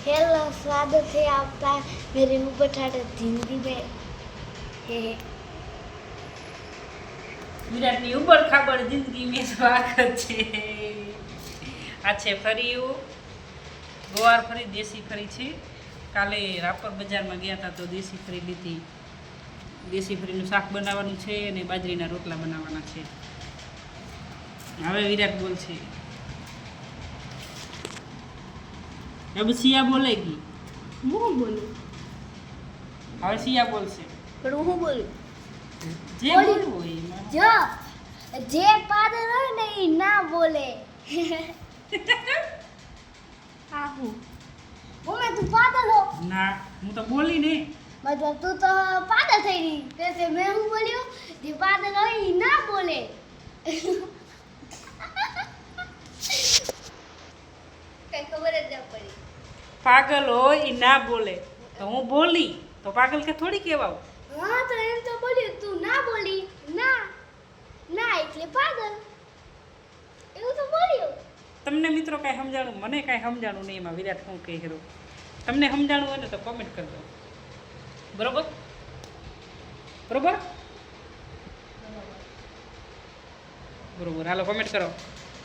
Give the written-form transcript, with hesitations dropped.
Hello, स्वागत है आपका मेरे ऊपर ठाठा जिंदगी में। વિરાટની ઉબડ ખાબડ જિંદગી સ્વાગત છે. આ છે ફરીયું ગોવાર ફરી દેશી ફરી છે. કાલે રાપર બજારમાં ગયા હતા તો દેશી ફરી લીધી. દેશી ફરીનું શાક બનાવવાનું છે અને બાજરીના રોટલા બનાવવાના છે. હવે વિરાટ બોલશે. अब सिया बोलेगी. હું બોલું હવે સિયા બોલશે. પણ હું બોલું જે બોલી. બોલવું હોય એમાં. જો જે પાદર હોય ને એ ના બોલે. હા હું બોલે તું પાદર હો ના હું તો બોલી ને. મતલબ તું તો પાદર થઈ ગઈ કે મેં હું બોલ્યું જે પાદર હોય એ ના બોલે. કઈ ખબર જ ના પડી. પાગલ હોય એ ના બોલે તો હું બોલી તો પાગલ કે થોડી કહેવાય. હા તો એમ તો બોલ્યું તું ના બોલી ના ના એટલે પાગલ એવું તો બોલ્યું. તમને મિત્રો કાંઈ સમજાણું મને કાંઈ સમજાણું નહીં એમાં વિરાટ શું કહે હેરો. તમને સમજાણું હોય ને તો કોમેન્ટ કરજો. બરોબર બરોબર બરોબર હાલો કોમેન્ટ કરો.